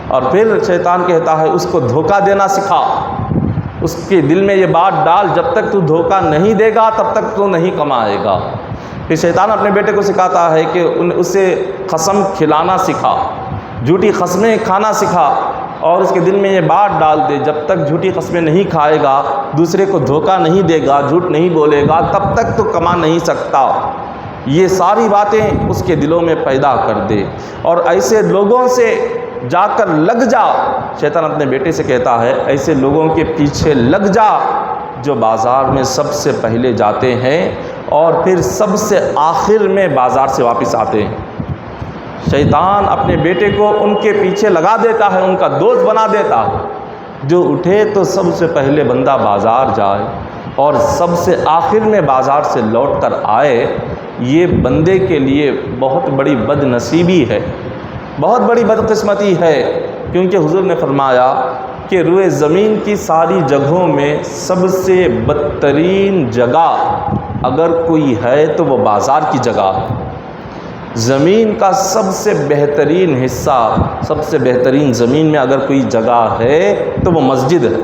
اور پھر شیطان کہتا ہے اس کو دھوکہ دینا سکھا، اس کے دل میں یہ بات ڈال جب تک تو دھوکہ نہیں دے گا تب تک تو نہیں کمائے گا۔ پھر شیطان اپنے بیٹے کو سکھاتا ہے کہ اسے قسم کھلانا سکھا، جھوٹی قسمیں کھانا سکھا، اور اس کے دل میں یہ بات ڈال دے جب تک جھوٹی قسمیں نہیں کھائے گا، دوسرے کو دھوکہ نہیں دے گا، جھوٹ نہیں بولے گا، تب تک تو کما نہیں سکتا۔ یہ ساری باتیں اس کے دلوں میں پیدا کر دے، اور ایسے لوگوں سے جا کر لگ جا۔ شیطان اپنے بیٹے سے کہتا ہے ایسے لوگوں کے پیچھے لگ جا جو بازار میں سب سے پہلے جاتے ہیں اور پھر سب سے آخر میں بازار سے واپس آتے ہیں۔ شیطان اپنے بیٹے کو ان کے پیچھے لگا دیتا ہے، ان کا دوست بنا دیتا ہے۔ جو اٹھے تو سب سے پہلے بندہ بازار جائے اور سب سے آخر میں بازار سے لوٹ کر آئے، یہ بندے کے لیے بہت بڑی بد نصیبی ہے، بہت بڑی بدقسمتی ہے، کیونکہ حضور نے فرمایا کہ روئے زمین کی ساری جگہوں میں سب سے بدترین جگہ اگر کوئی ہے تو وہ بازار کی جگہ ہے۔ زمین کا سب سے بہترین حصہ، سب سے بہترین زمین میں اگر کوئی جگہ ہے تو وہ مسجد ہے۔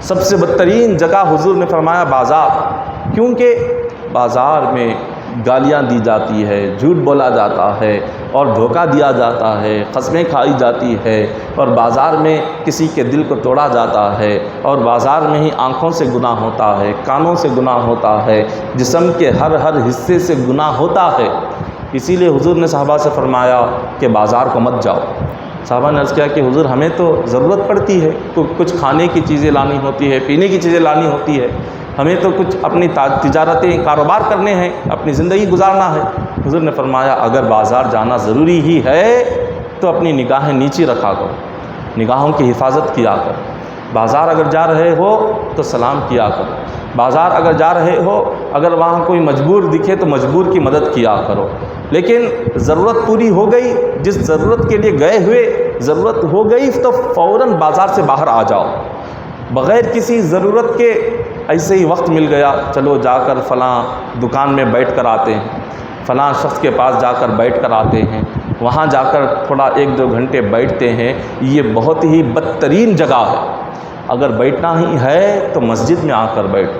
سب سے بدترین جگہ حضور نے فرمایا بازار، کیونکہ بازار میں گالیاں دی جاتی ہے، جھوٹ بولا جاتا ہے اور دھوکہ دیا جاتا ہے، قسمیں کھائی جاتی ہے، اور بازار میں کسی کے دل کو توڑا جاتا ہے، اور بازار میں ہی آنکھوں سے گناہ ہوتا ہے، کانوں سے گناہ ہوتا ہے، جسم کے ہر حصے سے گناہ ہوتا ہے۔ اسی لیے حضور نے صحابہ سے فرمایا کہ بازار کو مت جاؤ۔ صحابہ نے عرض کیا کہ حضور ہمیں تو ضرورت پڑتی ہے، کچھ کھانے کی چیزیں لانی ہوتی ہے، پینے کی چیزیں لانی ہوتی ہے، ہمیں تو کچھ اپنی تجارتیں کاروبار کرنے ہیں، اپنی زندگی گزارنا ہے۔ حضور نے فرمایا اگر بازار جانا ضروری ہی ہے تو اپنی نگاہیں نیچی رکھا کرو، نگاہوں کی حفاظت کیا کرو۔ بازار اگر جا رہے ہو تو سلام کیا کرو، بازار اگر جا رہے ہو اگر وہاں کوئی مجبور دکھے تو مجبور کی مدد کیا کرو، لیکن ضرورت پوری ہو گئی، جس ضرورت کے لیے گئے ہوئے ضرورت ہو گئی تو فوراً بازار سے باہر آ جاؤ، بغیر کسی ضرورت کے ایسے ہی وقت مل گیا چلو جا کر فلاں دکان میں بیٹھ کر آتے ہیں، فلاں شخص کے پاس جا کر بیٹھ کر آتے ہیں، وہاں جا کر تھوڑا 1-2 گھنٹے بیٹھتے ہیں، یہ بہت ہی بدترین جگہ ہے۔ اگر بیٹھنا ہی ہے تو مسجد میں آ کر بیٹھو،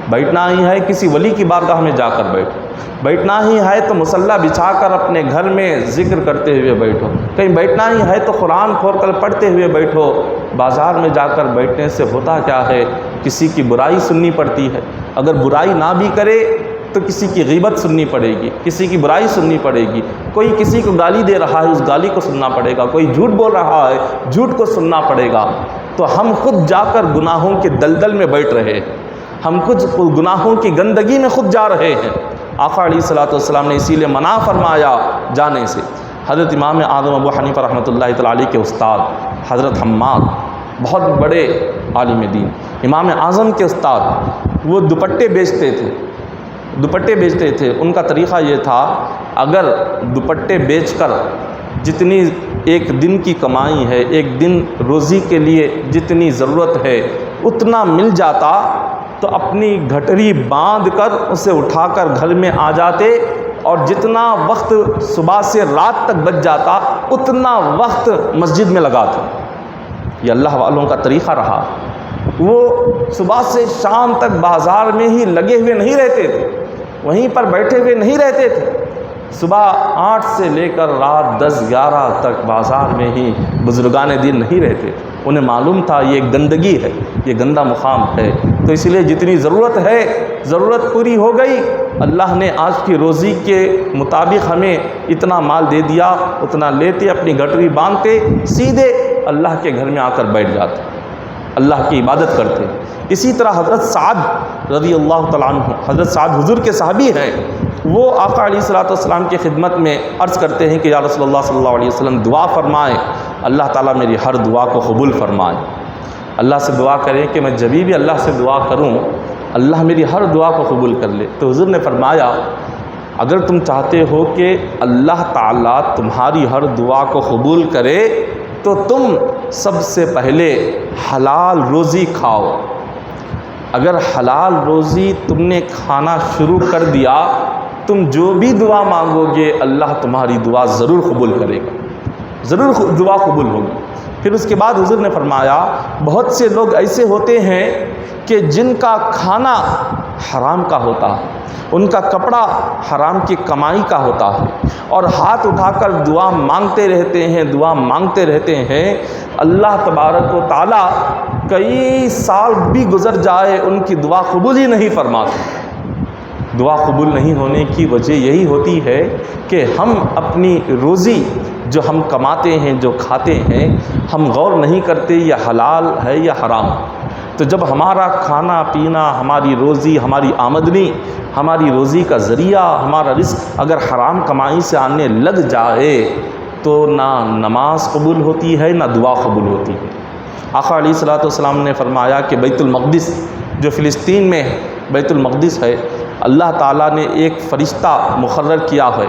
بیٹھنا ہی ہے کسی ولی کی بارگاہ میں جا کر بیٹھو، بیٹھنا ہی ہے تو مصلی بچھا کر اپنے گھر میں ذکر کرتے ہوئے بیٹھو، کہیں بیٹھنا ہی ہے تو قرآن کھول کر پڑھتے ہوئے بیٹھو۔ بازار میں جا کر بیٹھنے سے ہوتا کیا ہے، کسی کی برائی سننی پڑتی ہے، اگر برائی نہ بھی کرے تو کسی کی غیبت سننی پڑے گی، کسی کی برائی سننی پڑے گی، کوئی کسی کو گالی دے رہا ہے اس گالی کو سننا پڑے گا، کوئی جھوٹ بول رہا ہے جھوٹ کو سننا پڑے گا۔ تو ہم خود جا کر گناہوں کے دلدل میں بیٹھ رہے ہیں، ہم خود گناہوں کی گندگی میں خود جا رہے ہیں۔ آقا علیہ الصلوۃ والسلام نے اسی لیے منع فرمایا جانے سے۔ حضرت امام اعظم ابو حنیفہ رحمۃ اللہ تعالیٰ علیہ کے استاد حضرت حماد، بہت بڑے عالم دین، امام اعظم کے استاد، وہ دوپٹے بیچتے تھے۔ ان کا طریقہ یہ تھا، اگر دوپٹے بیچ کر جتنی ایک دن کی کمائی ہے، ایک دن روزی کے لیے جتنی ضرورت ہے اتنا مل جاتا تو اپنی گھٹری باندھ کر اسے اٹھا کر گھر میں آ جاتے، اور جتنا وقت صبح سے رات تک بچ جاتا اتنا وقت مسجد میں لگاتے۔ یہ اللہ والوں کا طریقہ رہا۔ وہ صبح سے شام تک بازار میں ہی لگے ہوئے نہیں رہتے تھے، وہیں پر بیٹھے ہوئے نہیں رہتے تھے۔ صبح 8 سے لے کر رات 10-11 تک بازار میں ہی بزرگان دین نہیں رہتے تھے۔ انہیں معلوم تھا یہ گندگی ہے، یہ گندا مقام ہے، تو اس لیے جتنی ضرورت ہے ضرورت پوری ہو گئی، اللہ نے آج کی روزی کے مطابق ہمیں اتنا مال دے دیا، اتنا لیتے اپنی گھٹری باندھتے سیدھے اللہ کے گھر میں آ کر بیٹھ جاتے، اللہ کی عبادت کرتے۔ اسی طرح حضرت سعد رضی اللہ تعالیٰ عنہ، حضرت سعد حضور کے صحابی ہیں، وہ آقا علیہ الصلوۃ والسلام کی خدمت میں عرض کرتے ہیں کہ یا رسول اللہ صلی اللہ علیہ وسلم دعا فرمائیں، اللہ تعالیٰ میری ہر دعا کو قبول فرمائے۔ اللہ سے دعا کریں کہ میں جب بھی اللہ سے دعا کروں اللہ میری ہر دعا کو قبول کر لے۔ تو حضور نے فرمایا اگر تم چاہتے ہو کہ اللہ تعالیٰ تمہاری ہر دعا کو قبول کرے تو تم سب سے پہلے حلال روزی کھاؤ۔ اگر حلال روزی تم نے کھانا شروع کر دیا تم جو بھی دعا مانگو گے اللہ تمہاری دعا ضرور قبول کرے گا، ضرور دعا قبول ہوگی۔ پھر اس کے بعد حضور نے فرمایا بہت سے لوگ ایسے ہوتے ہیں کہ جن کا کھانا حرام کا ہوتا ہے، ان کا کپڑا حرام کی کمائی کا ہوتا ہے، اور ہاتھ اٹھا کر دعا مانگتے رہتے ہیں، اللہ تبارک و تعالی کئی سال بھی گزر جائے ان کی دعا قبول ہی نہیں فرماتے۔ دعا قبول نہیں ہونے کی وجہ یہی ہوتی ہے کہ ہم اپنی روزی جو ہم کماتے ہیں، جو کھاتے ہیں، ہم غور نہیں کرتے یہ حلال ہے یا حرام۔ تو جب ہمارا کھانا پینا، ہماری روزی، ہماری آمدنی، ہماری روزی کا ذریعہ، ہمارا رزق اگر حرام کمائی سے آنے لگ جائے تو نہ نماز قبول ہوتی ہے نہ دعا قبول ہوتی ہے۔ آقا علیہ الصلوۃ والسلام نے فرمایا کہ بیت المقدس جو فلسطین میں بیت المقدس ہے، اللہ تعالیٰ نے ایک فرشتہ مقرر کیا ہے،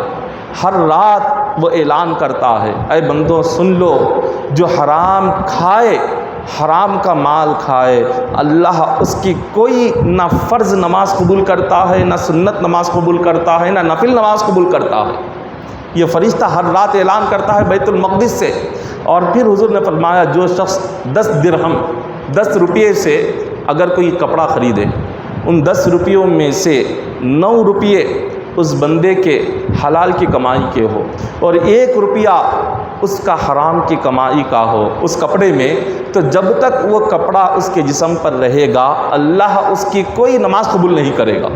ہر رات وہ اعلان کرتا ہے اے بندو سن لو، جو حرام کھائے، حرام کا مال کھائے، اللہ اس کی کوئی نہ فرض نماز قبول کرتا ہے، نہ سنت نماز قبول کرتا ہے، نہ نفل نماز قبول کرتا ہے۔ یہ فرشتہ ہر رات اعلان کرتا ہے بیت المقدس سے۔ اور پھر حضور نے فرمایا جو شخص 10 درہم 10 روپے سے اگر کوئی کپڑا خریدے، ان 10 روپیوں میں سے 9 روپے اس بندے کے حلال کی کمائی کے ہو اور 1 روپیہ اس کا حرام کی کمائی کا ہو اس کپڑے میں، تو جب تک وہ کپڑا اس کے جسم پر رہے گا اللہ اس کی کوئی نماز قبول نہیں کرے گا۔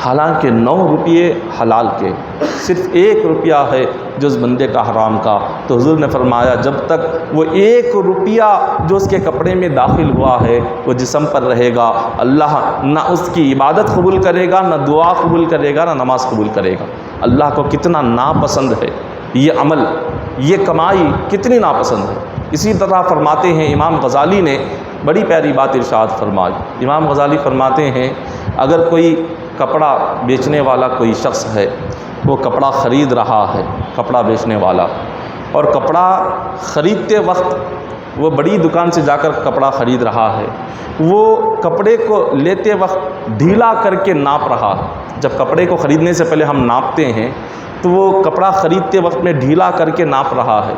حالانکہ 9 روپے حلال کے، صرف 1 روپیہ ہے جو اس بندے کا حرام کا۔ تو حضور نے فرمایا جب تک وہ 1 روپیہ جو اس کے کپڑے میں داخل ہوا ہے وہ جسم پر رہے گا اللہ نہ اس کی عبادت قبول کرے گا، نہ دعا قبول کرے گا، نہ نماز قبول کرے گا۔ اللہ کو کتنا ناپسند ہے یہ عمل، یہ کمائی کتنی ناپسند ہے۔ اسی طرح فرماتے ہیں امام غزالی نے بڑی پیاری بات ارشاد فرمائی۔ امام غزالی فرماتے ہیں اگر کوئی کپڑا بیچنے والا کوئی شخص ہے، وہ کپڑا خرید رہا ہے، کپڑا بیچنے والا، اور کپڑا خریدتے وقت وہ بڑی دکان سے جا کر کپڑا خرید رہا ہے، وہ کپڑے کو لیتے وقت ڈھیلا کر کے ناپ رہا ہے۔ جب کپڑے کو خریدنے سے پہلے ہم ناپتے ہیں تو وہ کپڑا خریدتے وقت میں ڈھیلا کر کے ناپ رہا ہے،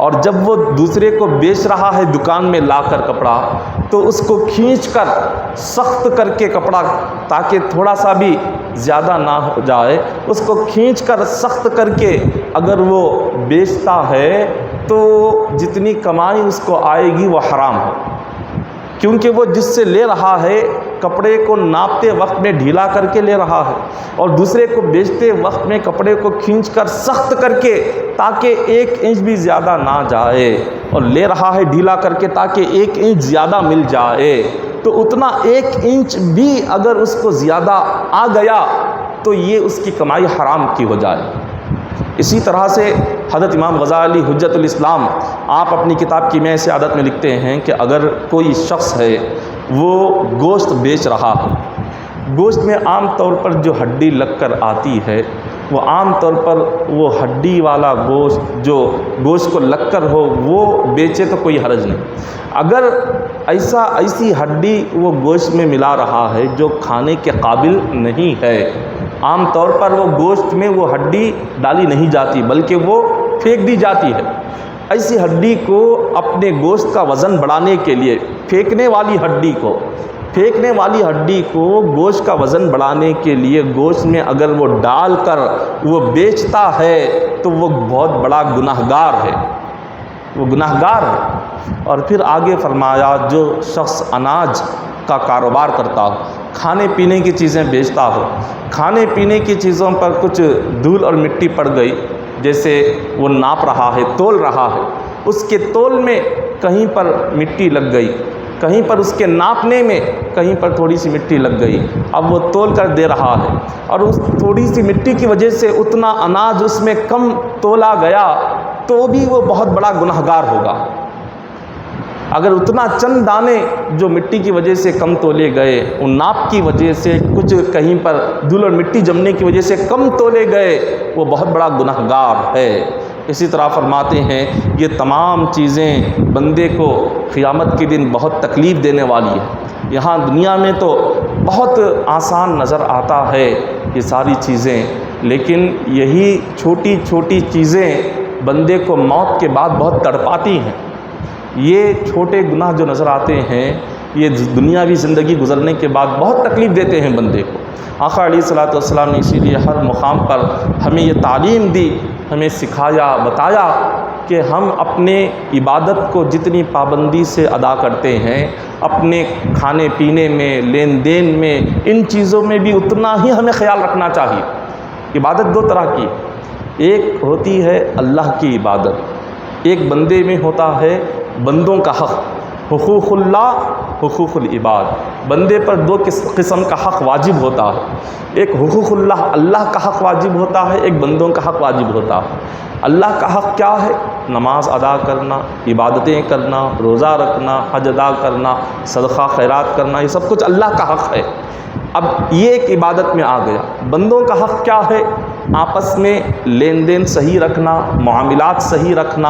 اور جب وہ دوسرے کو بیچ رہا ہے دکان میں لا کر کپڑا تو اس کو کھینچ کر سخت کر کے کپڑا تاکہ تھوڑا سا بھی زیادہ نہ ہو جائے، اس کو کھینچ کر سخت کر کے اگر وہ بیچتا ہے تو جتنی کمائی اس کو آئے گی وہ حرام ہے، کیونکہ وہ جس سے لے رہا ہے کپڑے کو ناپتے وقت میں ڈھیلا کر کے لے رہا ہے، اور دوسرے کو بیچتے وقت میں کپڑے کو کھینچ کر سخت کر کے تاکہ 1 انچ بھی زیادہ نہ جائے، اور لے رہا ہے ڈھیلا کر کے تاکہ 1 انچ زیادہ مل جائے، تو اتنا 1 انچ بھی اگر اس کو زیادہ آ گیا تو یہ اس کی کمائی حرام کی ہو جائے۔ اسی طرح سے حضرت امام غزالی حجت الاسلام آپ اپنی کتاب کیمیاء سعادت میں لکھتے ہیں کہ اگر کوئی شخص ہے وہ گوشت بیچ رہا ہے، گوشت میں عام طور پر جو ہڈی لگ کر آتی ہے وہ عام طور پر وہ ہڈی والا گوشت جو گوشت کو لگ کر ہو وہ بیچے تو کوئی حرج نہیں۔ اگر ایسی ہڈی وہ گوشت میں ملا رہا ہے جو کھانے کے قابل نہیں ہے، عام طور پر وہ گوشت میں وہ ہڈی ڈالی نہیں جاتی بلکہ وہ پھینک دی جاتی ہے، ایسی ہڈی کو اپنے گوشت کا وزن بڑھانے کے لیے پھینکنے والی ہڈی کو گوشت کا وزن بڑھانے کے لیے گوشت میں اگر وہ ڈال کر وہ بیچتا ہے تو وہ بہت بڑا گنہگار ہے، اور پھر آگے فرمایا جو شخص اناج کا کاروبار کرتا ہو، کھانے پینے کی چیزیں بیچتا ہو، کھانے پینے کی چیزوں پر کچھ دھول اور مٹی پڑ گئی، جیسے وہ ناپ رہا ہے، تول رہا ہے، اس کے تول میں کہیں پر مٹی لگ گئی، کہیں پر اس کے ناپنے میں کہیں پر تھوڑی سی مٹی لگ گئی، اب وہ تول کر دے رہا ہے اور اس تھوڑی سی مٹی کی وجہ سے اتنا اناج اس میں کم تولا گیا تو بھی وہ بہت بڑا گنہگار ہوگا۔ اگر اتنا چند دانے جو مٹی کی وجہ سے کم تولے گئے، ان ناپ کی وجہ سے کچھ کہیں پر دھول اور مٹی جمنے کی وجہ سے کم تولے گئے، وہ بہت بڑا گنہگار ہے۔ اسی طرح فرماتے ہیں یہ تمام چیزیں بندے کو قیامت کے دن بہت تکلیف دینے والی ہے۔ یہاں دنیا میں تو بہت آسان نظر آتا ہے یہ ساری چیزیں، لیکن یہی چھوٹی چھوٹی چیزیں بندے کو موت کے بعد بہت تڑپاتی ہیں۔ یہ چھوٹے گناہ جو نظر آتے ہیں یہ دنیاوی زندگی گزرنے کے بعد بہت تکلیف دیتے ہیں بندے کو۔ آقا علیہ الصلوۃ والسلام نے اسی لیے ہر مقام پر ہمیں یہ تعلیم دی، ہمیں سکھایا، بتایا کہ ہم اپنے عبادت کو جتنی پابندی سے ادا کرتے ہیں، اپنے کھانے پینے میں، لین دین میں، ان چیزوں میں بھی اتنا ہی ہمیں خیال رکھنا چاہیے۔ عبادت 2 طرح کی، ایک ہوتی ہے اللہ کی عبادت، ایک بندے میں ہوتا ہے بندوں کا حق، حقوق اللہ، حقوق العباد۔ بندے پر 2 قسم کا حق واجب ہوتا ہے، ایک حقوق اللہ کا حق واجب ہوتا ہے، ایک بندوں کا حق واجب ہوتا ہے۔ اللہ کا حق کیا ہے؟ نماز ادا کرنا، عبادتیں کرنا، روزہ رکھنا، حج ادا کرنا، صدقہ خیرات کرنا، یہ سب کچھ اللہ کا حق ہے۔ اب یہ ایک عبادت میں آ گیا۔ بندوں کا حق کیا ہے؟ آپس میں لین دین صحیح رکھنا، معاملات صحیح رکھنا،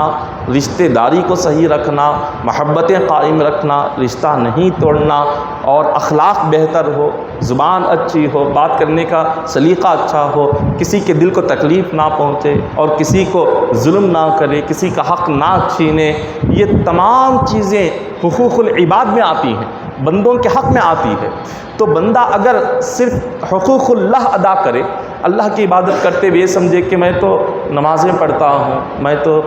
رشتہ داری کو صحیح رکھنا، محبتیں قائم رکھنا، رشتہ نہیں توڑنا، اور اخلاق بہتر ہو، زبان اچھی ہو، بات کرنے کا سلیقہ اچھا ہو، کسی کے دل کو تکلیف نہ پہنچے اور کسی کو ظلم نہ کرے، کسی کا حق نہ چھینے۔ یہ تمام چیزیں حقوق العباد میں آتی ہیں، بندوں کے حق میں آتی ہے۔ تو بندہ اگر صرف حقوق اللہ ادا کرے، اللہ کی عبادت کرتے ہوئے یہ سمجھے کہ میں تو نمازیں پڑھتا ہوں، میں تو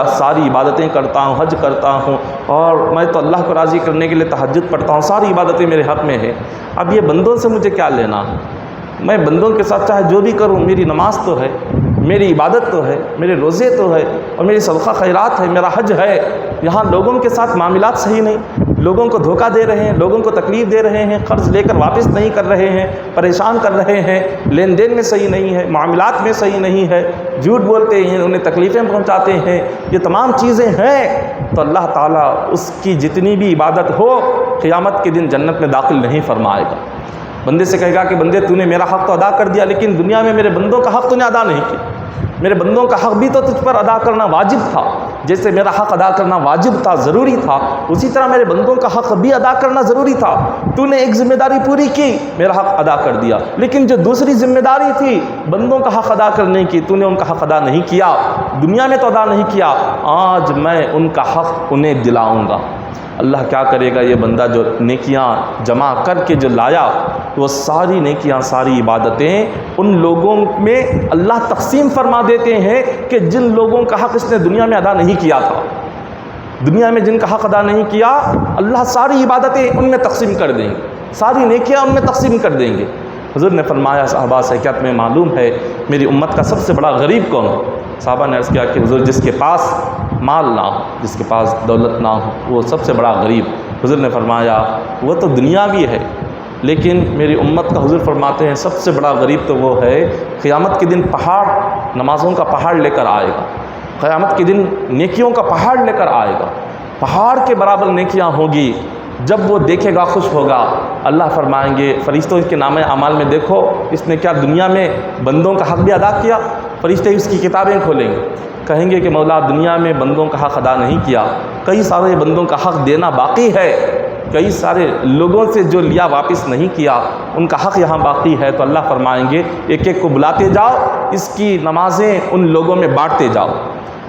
ساری عبادتیں کرتا ہوں، حج کرتا ہوں، اور میں تو اللہ کو راضی کرنے کے لیے تہجد پڑھتا ہوں، ساری عبادتیں میرے حق میں ہیں، اب یہ بندوں سے مجھے کیا لینا ہے؟ میں بندوں کے ساتھ چاہے جو بھی کروں، میری نماز تو ہے، میری عبادت تو ہے، میرے روزے تو ہے، اور میری صدقہ خیرات ہے، میرا حج ہے۔ یہاں لوگوں کے ساتھ معاملات صحیح نہیں، لوگوں کو دھوکہ دے رہے ہیں، لوگوں کو تکلیف دے رہے ہیں، قرض لے کر واپس نہیں کر رہے ہیں، پریشان کر رہے ہیں، لین دین میں صحیح نہیں ہے، معاملات میں صحیح نہیں ہے، جھوٹ بولتے ہیں، انہیں تکلیفیں پہنچاتے ہیں، یہ تمام چیزیں ہیں، تو اللہ تعالیٰ اس کی جتنی بھی عبادت ہو قیامت کے دن جنت میں داخل نہیں فرمائے گا۔ بندے سے کہے گا کہ بندے تو نے میرا حق تو ادا کر دیا، لیکن دنیا میں میرے بندوں کا حق تو نے ادا نہیں کیا، میرے بندوں کا حق بھی تو تجھ پر ادا کرنا واجب تھا، جیسے میرا حق ادا کرنا واجب تھا، ضروری تھا، اسی طرح میرے بندوں کا حق بھی ادا کرنا ضروری تھا۔ تو نے ایک ذمہ داری پوری کی، میرا حق ادا کر دیا، لیکن جو دوسری ذمہ داری تھی بندوں کا حق ادا کرنے کی، تو نے ان کا حق ادا نہیں کیا، دنیا میں تو ادا نہیں کیا، آج میں ان کا حق انہیں دلاؤں گا۔ اللہ کیا کرے گا؟ یہ بندہ جو نیکیاں جمع کر کے جو لایا، وہ ساری نیکیاں، ساری عبادتیں ان لوگوں میں اللہ تقسیم فرما دیتے ہیں کہ جن لوگوں کا حق اس نے دنیا میں ادا نہیں کیا تھا۔ دنیا میں جن کا حق ادا نہیں کیا، اللہ ساری عبادتیں ان میں تقسیم کر دیں گے۔ ساری نیکیاں ان میں تقسیم کر دیں گے۔ حضور نے فرمایا صحابہ سے کیا تمہیں معلوم ہے میری امت کا سب سے بڑا غریب کون ہے؟ صحابہ نے عرض کیا کہ حضور جس کے پاس مال نہ ہو، جس کے پاس دولت نہ ہو، وہ سب سے بڑا غریب۔ حضور نے فرمایا وہ تو دنیا بھی ہے، لیکن میری امت کا حضور فرماتے ہیں سب سے بڑا غریب تو وہ ہے قیامت کے دن پہاڑ، نمازوں کا پہاڑ لے کر آئے گا، قیامت کے دن نیکیوں کا پہاڑ لے کر آئے گا، پہاڑ کے برابر نیکیاں ہوگی۔ جب وہ دیکھے گا خوش ہوگا، اللہ فرمائیں گے فرشتوں اس کے نام اعمال میں دیکھو اس نے کیا دنیا میں بندوں کا حق بھی ادا کیا؟ فرشتے اس کی کتابیں کھولیں گے، کہیں گے کہ مولا دنیا میں بندوں کا حق ادا نہیں کیا، کئی سارے بندوں کا حق دینا باقی ہے، کئی سارے لوگوں سے جو لیا واپس نہیں کیا، ان کا حق یہاں باقی ہے۔ تو اللہ فرمائیں گے ایک ایک کو بلاتے جاؤ، اس کی نمازیں ان لوگوں میں بانٹتے جاؤ،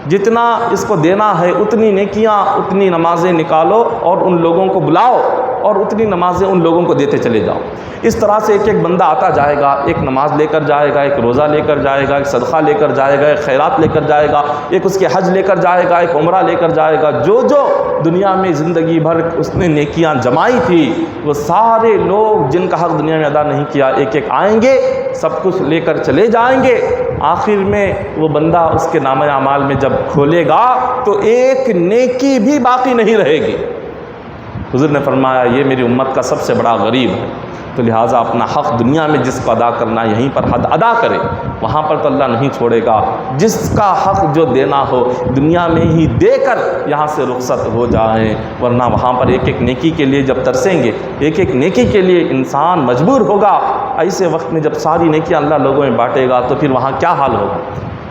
جتنا اس کو دینا ہے اتنی نیکیاں اتنی نمازیں نکالو اور ان لوگوں کو بلاؤ اور اتنی نمازیں ان لوگوں کو دیتے چلے جاؤ۔ اس طرح سے ایک ایک بندہ آتا جائے گا، ایک نماز لے کر جائے گا، ایک روزہ لے کر جائے گا، ایک صدقہ لے کر جائے گا، ایک خیرات لے کر جائے گا، ایک اس کے حج لے کر جائے گا، ایک عمرہ لے کر جائے گا۔ جو دنیا میں زندگی بھر اس نے نیکیاں جمائی تھی، وہ سارے لوگ جن کا حق دنیا میں ادا نہیں کیا ایک ایک آئیں گے، سب کچھ لے کر چلے جائیں گے۔ آخر میں وہ بندہ اس کے نامہ اعمال میں جب کھولے گا تو ایک نیکی بھی باقی نہیں رہے گی۔ حضور نے فرمایا یہ میری امت کا سب سے بڑا غریب ہے، تو لہٰذا اپنا حق دنیا میں جس کو ادا کرنا یہیں پر حد ادا کرے، وہاں پر تو اللہ نہیں چھوڑے گا۔ جس کا حق جو دینا ہو دنیا میں ہی دے کر یہاں سے رخصت ہو جائیں، ورنہ وہاں پر ایک ایک نیکی کے لیے جب ترسیں گے، ایک ایک نیکی کے لیے انسان مجبور ہوگا، ایسے وقت میں جب ساری نیکیاں اللہ لوگوں میں بانٹے گا تو پھر وہاں کیا حال ہوگا،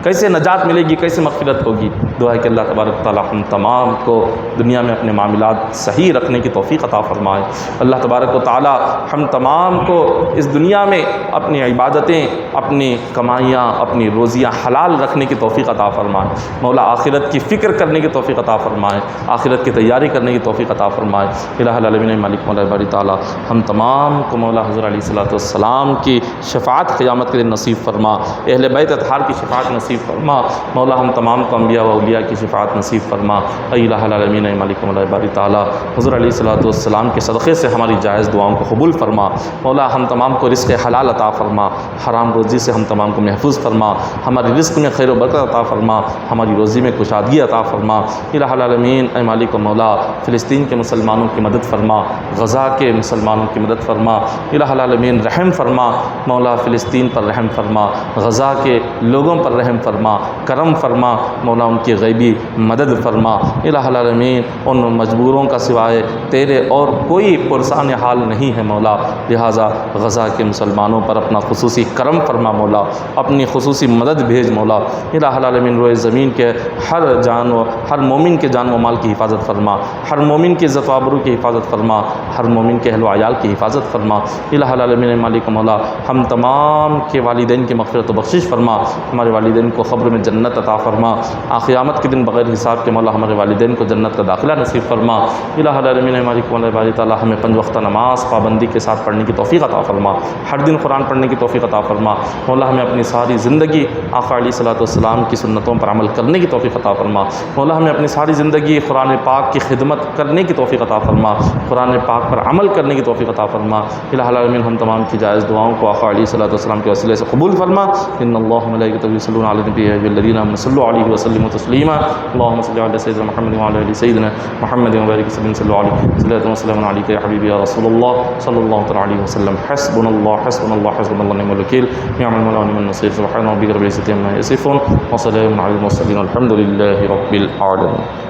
کیسے نجات ملے گی، کیسے مغفرت ہوگی۔ دعا ہے کہ اللہ تبارک و تعالیٰ ہم تمام کو دنیا میں اپنے معاملات صحیح رکھنے کی توفیق عطا فرمائے۔ اللہ تبارک و تعالیٰ ہم تمام کو اس دنیا میں اپنی عبادتیں، اپنی کمائیاں، اپنی روزیاں حلال رکھنے کی توفیق عطا فرمائے۔ مولا آخرت کی فکر کرنے کی توفیق عطا فرمائے، آخرت کی تیاری کرنے کی توفیق عطا فرمائے۔ الہ العالمین مالک مولا باری تعالیٰ ہم تمام کو مولا حضور علیہ الصلوۃ والسلام کی شفاعت قیامت کے دن نصیب فرما، اہل بیت اطہار کی شفاعت نصیب فرما۔ مولا ہم تمام کو انبیاء و اولیاء کی شفاعت نصیب فرما۔ اے الہ العالمین اے مالک مولا باری تعالیٰ حضور علیہ الصلوۃ والسلام کے صدقے سے ہماری جائز دعاؤں کو قبول فرما۔ مولا ہم تمام کو رزق حلال عطا فرما، حرام روزی سے ہم تمام کو محفوظ فرما، ہماری رزق میں خیر و برکت عطا فرما، ہماری روزی میں کشادگی عطا فرما۔ الہ العالمین اے مالک مولا فلسطین کے مسلمانوں کی مدد فرما، غزہ کے مسلمانوں کی مدد فرما۔ الہ العالمین رحم فرما، مولا فلسطین پر رحم فرما، غزہ کے لوگوں پر رحم فرما، کرم فرما، مولا ان کی غیبی مدد فرما۔ الہ العالمین ان مجبوروں کا سوائے تیرے اور کوئی پرسان حال نہیں ہے مولا، لہٰذا غزہ کے مسلمانوں پر اپنا خصوصی کرم فرما مولا، اپنی خصوصی مدد بھیج مولا۔ الہ العالمین روئے زمین کے ہر جان و ہر مومن کے جان و مال کی حفاظت فرما، ہر مومن کی عزت و آبرو کی حفاظت فرما، ہر مومن کے اہل و عیال کی حفاظت فرما۔ الہ العالمین مالک مولا ہم تمام کے والدین کی مغفرت و بخشش فرما، ہمارے والدین کو قبر میں جنت عطا فرما، قیامت کے دن بغیر حساب کے مولا ہمارے والدین کو جنت کا داخلہ نصیب فرما۔ الہ العالمین مالک مولا باری تعالیٰ ہمیں 5 وقتہ نماز پابندی کے ساتھ پڑھنے کی توفیق عطا فرما، ہر دن قرآن پڑھنے کی توفیق عطا فرما۔ مولا ہمیں اپنی ساری زندگی آقا علیہ الصلوۃ والسلام کی سنتوں پر عمل کرنے کی توفیق عطا فرما۔ مولا ہمیں اپنی ساری زندگی قرآن پاک کی خدمت کرنے کی توفیق عطا فرما، قرآن پاک پر عمل کرنے کی توفیق عطا فرما۔ الہ العالمین ہم تمام کی جائز دعاؤں کو آقا علیہ الصلوۃ والسلام کے وسیلے سے قبول فرما۔ ان اللہ ملائکتہ یصلون علی النبی یا ایھا الذین آمنوا صلوا علیہ وسلموا تسلیما، اللهم صل علی سیدنا محمد وعلی آل سیدنا محمد وبارک وسلم صلوا علیہ صلاۃ وسلام علیک یا حبیبی یا رسول اللہ صلی اللہ تعالی علیہ وسلم۔ حسبنا اللہ حسبنا اللہ حسبنا اللہ نعم الوکیل، نعم المولى ونعم النصير، سبحان ربك رب العزة عما يصفون وسلام على المرسلين والحمد لله رب العالمين۔